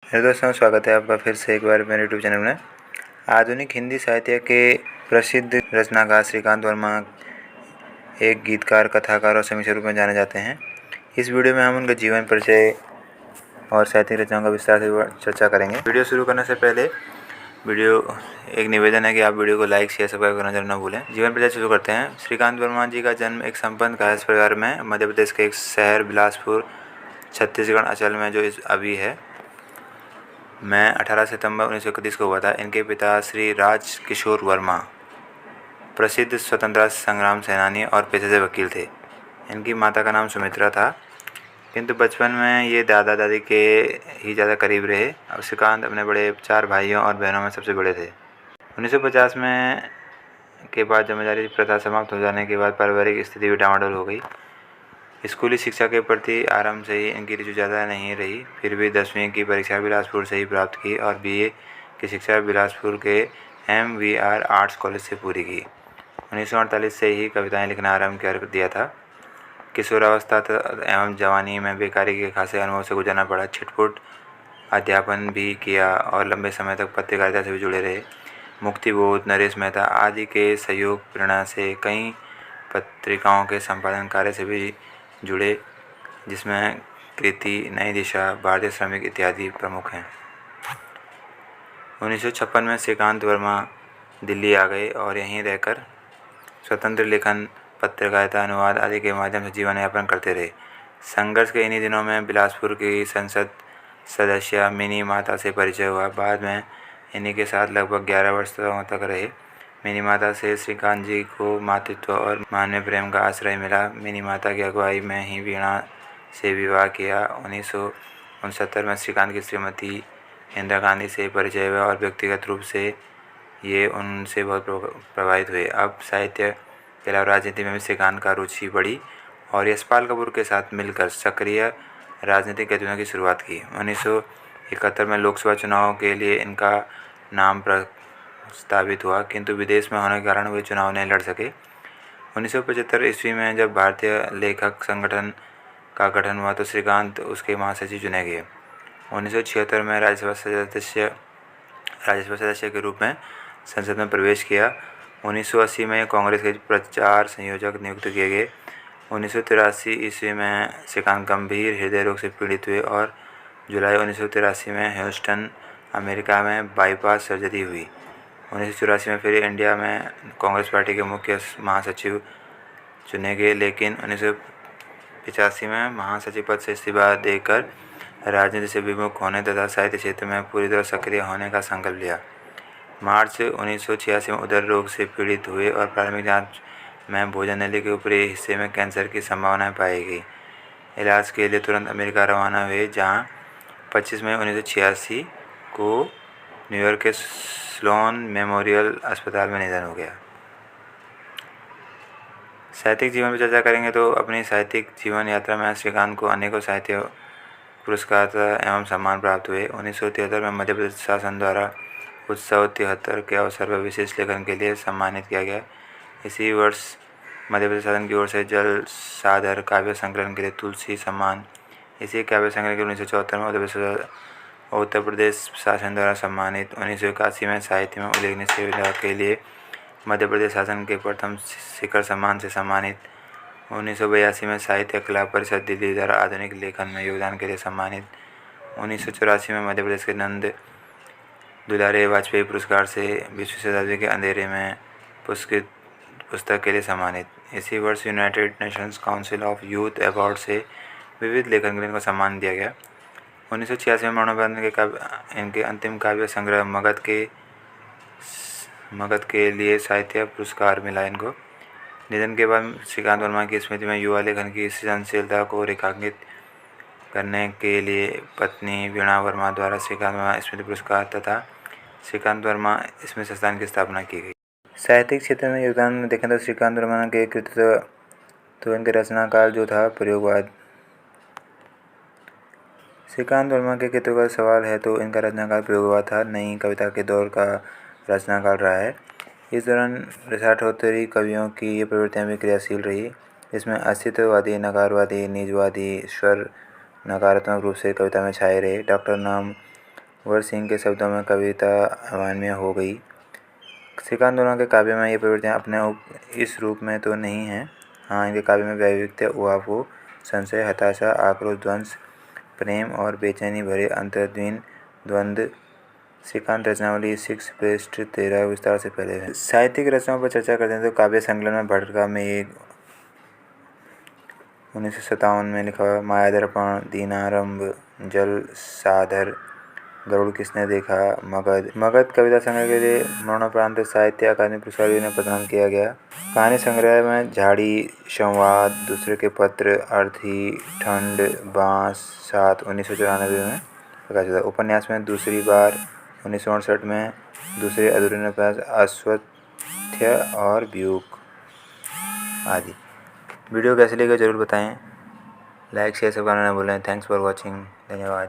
Hello दोस्तों, स्वागत है आपका फिर से एक बार मेरे यूट्यूब चैनल में। आधुनिक हिंदी साहित्य के प्रसिद्ध रचनाकार श्रीकांत वर्मा एक गीतकार, कथाकार और समीक्षक रूप में जाने जाते हैं। इस वीडियो में हम उनके जीवन परिचय और साहित्यिक रचनाओं का विस्तार से चर्चा करेंगे। वीडियो शुरू करने से पहले एक निवेदन है कि आप वीडियो को लाइक, शेयर, सब्सक्राइब करना जरूर न भूलें। जीवन परिचय शुरू करते हैं। श्रीकांत वर्मा जी का जन्म एक संपन्न कायस्थ परिवार में मध्य प्रदेश के एक शहर बिलासपुर, छत्तीसगढ़ अंचल में जो अभी है में 18 सितंबर 1931 को हुआ था। इनके पिता श्री राज किशोर वर्मा प्रसिद्ध स्वतंत्रता संग्राम सेनानी और पेशे से वकील थे। इनकी माता का नाम सुमित्रा था, किंतु बचपन में ये दादा दादी के ही ज़्यादा करीब रहे। अब श्रीकांत अपने बड़े 4 भाइयों और बहनों में सबसे बड़े थे। 1950 में के बाद जमींदारी प्रथा समाप्त हो जाने के बाद पारिवारिक स्थिति भी डामाडोल हो गई। स्कूली शिक्षा के प्रति आरंभ से ही इनकी रुचि ज़्यादा नहीं रही। फिर भी 10वीं की परीक्षा बिलासपुर से ही प्राप्त की और बीए की शिक्षा बिलासपुर के MVR आर्ट्स कॉलेज से पूरी की। 1948 से ही कविताएं लिखना आरंभ कर दिया था। किशोरावस्था एवं जवानी में बेकारी के खासे अनुभव से गुजरना पड़ा। छिटपुट अध्यापन भी किया और लंबे समय तक पत्रकारिता से भी जुड़े रहे। मुक्तिबोध, नरेश मेहता आदि के सहयोग प्रेरणा से कई पत्रिकाओं के संपादन कार्य से भी जुड़े, जिसमें कृति, नई दिशा, भारतीय श्रमिक इत्यादि प्रमुख हैं। 1956 में श्रीकांत वर्मा दिल्ली आ गए और यहीं रहकर स्वतंत्र लेखन, पत्रकारिता, अनुवाद आदि के माध्यम से जीवन यापन करते रहे। संघर्ष के इन्हीं दिनों में बिलासपुर की संसद सदस्य मिनी माता से परिचय हुआ। बाद में इन्हीं के साथ लगभग 11 वर्ष तक रहे। मिनी माता से श्रीकांत जी को मातृत्व और मानवीय प्रेम का आश्रय मिला। मिनी माता की अगुवाई में ही वीणा से विवाह किया। 1969 में श्रीकांत की श्रीमती इंदिरा गांधी से परिचय हुआ और व्यक्तिगत रूप से ये उनसे बहुत प्रभावित हुए। अब साहित्य के अलावा राजनीति में भी श्रीकांत का रुचि बढ़ी और यशपाल कपूर के साथ मिलकर सक्रिय राजनीतिक गतिविधियों की शुरुआत की। 1971 में लोकसभा चुनाव के लिए इनका नाम प्रस्तावित हुआ, किंतु विदेश में होने के कारण वे चुनाव नहीं लड़ सके। 1975 ईस्वी में जब भारतीय लेखक संगठन का गठन हुआ तो श्रीकांत उसके महासचिव चुने गए। 1976 में राज्यसभा सदस्य के रूप में संसद में प्रवेश किया। 1980 में कांग्रेस के प्रचार संयोजक नियुक्त किए गए। 1983 ईस्वी में श्रीकांत गंभीर हृदय रोग से पीड़ित हुए और जुलाई 1983 में ह्यूस्टन, अमेरिका में बाईपास सर्जरी हुई। 1984 में फिर इंडिया में कांग्रेस पार्टी के मुख्य महासचिव चुने गए, लेकिन 1985 में महासचिव पद से इस्तीफा देकर राजनीति से विमुख होने तथा साहित्य क्षेत्र में पूरी तरह सक्रिय होने का संकल्प लिया। मार्च 1986 में उदर रोग से पीड़ित हुए और प्राथमिक जांच में भोजन नली के ऊपरी हिस्से में कैंसर की संभावनाएं पाई गई। इलाज के लिए तुरंत अमेरिका रवाना हुए, जहां 25 मई 1986 को न्यूयॉर्क के स्लोन मेमोरियल अस्पताल में निधन हो गया। साहित्यिक जीवन पर चर्चा करेंगे तो अपनी साहित्यिक जीवन यात्रा में श्रीकांत को अनेकों साहित्य पुरस्कार एवं सम्मान प्राप्त हुए। 1973 में मध्य प्रदेश शासन द्वारा उत्सव 73 के अवसर पर विशेष लेखन के लिए सम्मानित किया गया। इसी वर्ष मध्य प्रदेश शासन की ओर से जल साधर काव्य संकलन के लिए तुलसी सम्मान, इसी काव्य संकलन के 1974 में उत्तर प्रदेश शासन द्वारा सम्मानित। 1981 में साहित्य में उल्लेखनीय सेवा के लिए मध्य प्रदेश शासन के प्रथम शिखर सम्मान से सम्मानित। 1982 में साहित्य कला परिषद दिल्ली द्वारा आधुनिक लेखन में योगदान के लिए सम्मानित। 1984 में मध्य प्रदेश के नंद दुलारे वाजपेयी पुरस्कार से 20वीं शताब्दी के अंधेरे में पुरस्कृत पुस्तक के लिए सम्मानित। इसी वर्ष United Nations council of youth award से विविध लेखन के लिए इनको सम्मान दिया गया। 1986 में मरणोपरांत इनके अंतिम काव्य संग्रह मगध के लिए साहित्य पुरस्कार मिला इनको। निधन के बाद श्रीकांत वर्मा की स्मृति में युवा लेखन की सृजनशीलता को रेखांकित करने के लिए पत्नी वीणा वर्मा द्वारा श्रीकांत वर्मा स्मृति पुरस्कार तथा श्रीकांत वर्मा स्मृति संस्थान की स्थापना की गई। साहित्यिक क्षेत्र में योगदान देखें तो श्रीकांत वर्मा के कृतित्व तो इनके रचनाकाल जो था प्रयोगवाद। श्रीकांत वर्मा के कृतित्व का सवाल है तो इनका रचनाकाल प्रयोगवाद था, नई कविता के दौर का रचनाकाल रहा है। इस दौरान रसाठोत्तरी कवियों की ये प्रवृत्तियाँ भी क्रियाशील रही। इसमें अस्तित्ववादी, नकारवादी, निजवादी स्वर नकारात्मक रूप से कविता में छाए रहे। डॉक्टर नाम वर सिंह के शब्दों में कविता अवान्य हो गई। श्रीकांत वर्मा के काव्य में ये प्रवृत्तियाँ अपने इस रूप में तो नहीं हैं। हाँ, इनके काव्य में वैविध्य, उहापोह, संशय, हताशा, आक्रोश, ध्वंस, प्रेम और बेचैनी भरे अंतर्द्वीन द्वंद्व। श्रीकांत रचनावली 6 पृष्ठ 13 विस्तार से पहले है। साहित्यिक रचनाओं पर चर्चा करते हैं तो काव्य संकलन में भटका में एक 1957 में लिखा हुआ मायादर्पण, दीनारंभ, जल साधर, गरुड़ किसने देखा, मगध कविता संग्रह के लिए मरणोपरांत साहित्य अकादमी पुरस्कार भी इन्हें प्रदान किया गया। कहानी संग्रह में झाड़ी, संवाद, दूसरे के पत्र, अर्थी, ठंड, बांस 7 1994 में प्रकाशित हुआ। उपन्यास में दूसरी बार 1968 में, दूसरे अधूरे उपन्यास अश्वत्थ और व्यूक आदि। वीडियो कैसे लगे जरूर बताएं। लाइक शेयर सब करना ना भूलें। Thanks for watching. धन्यवाद।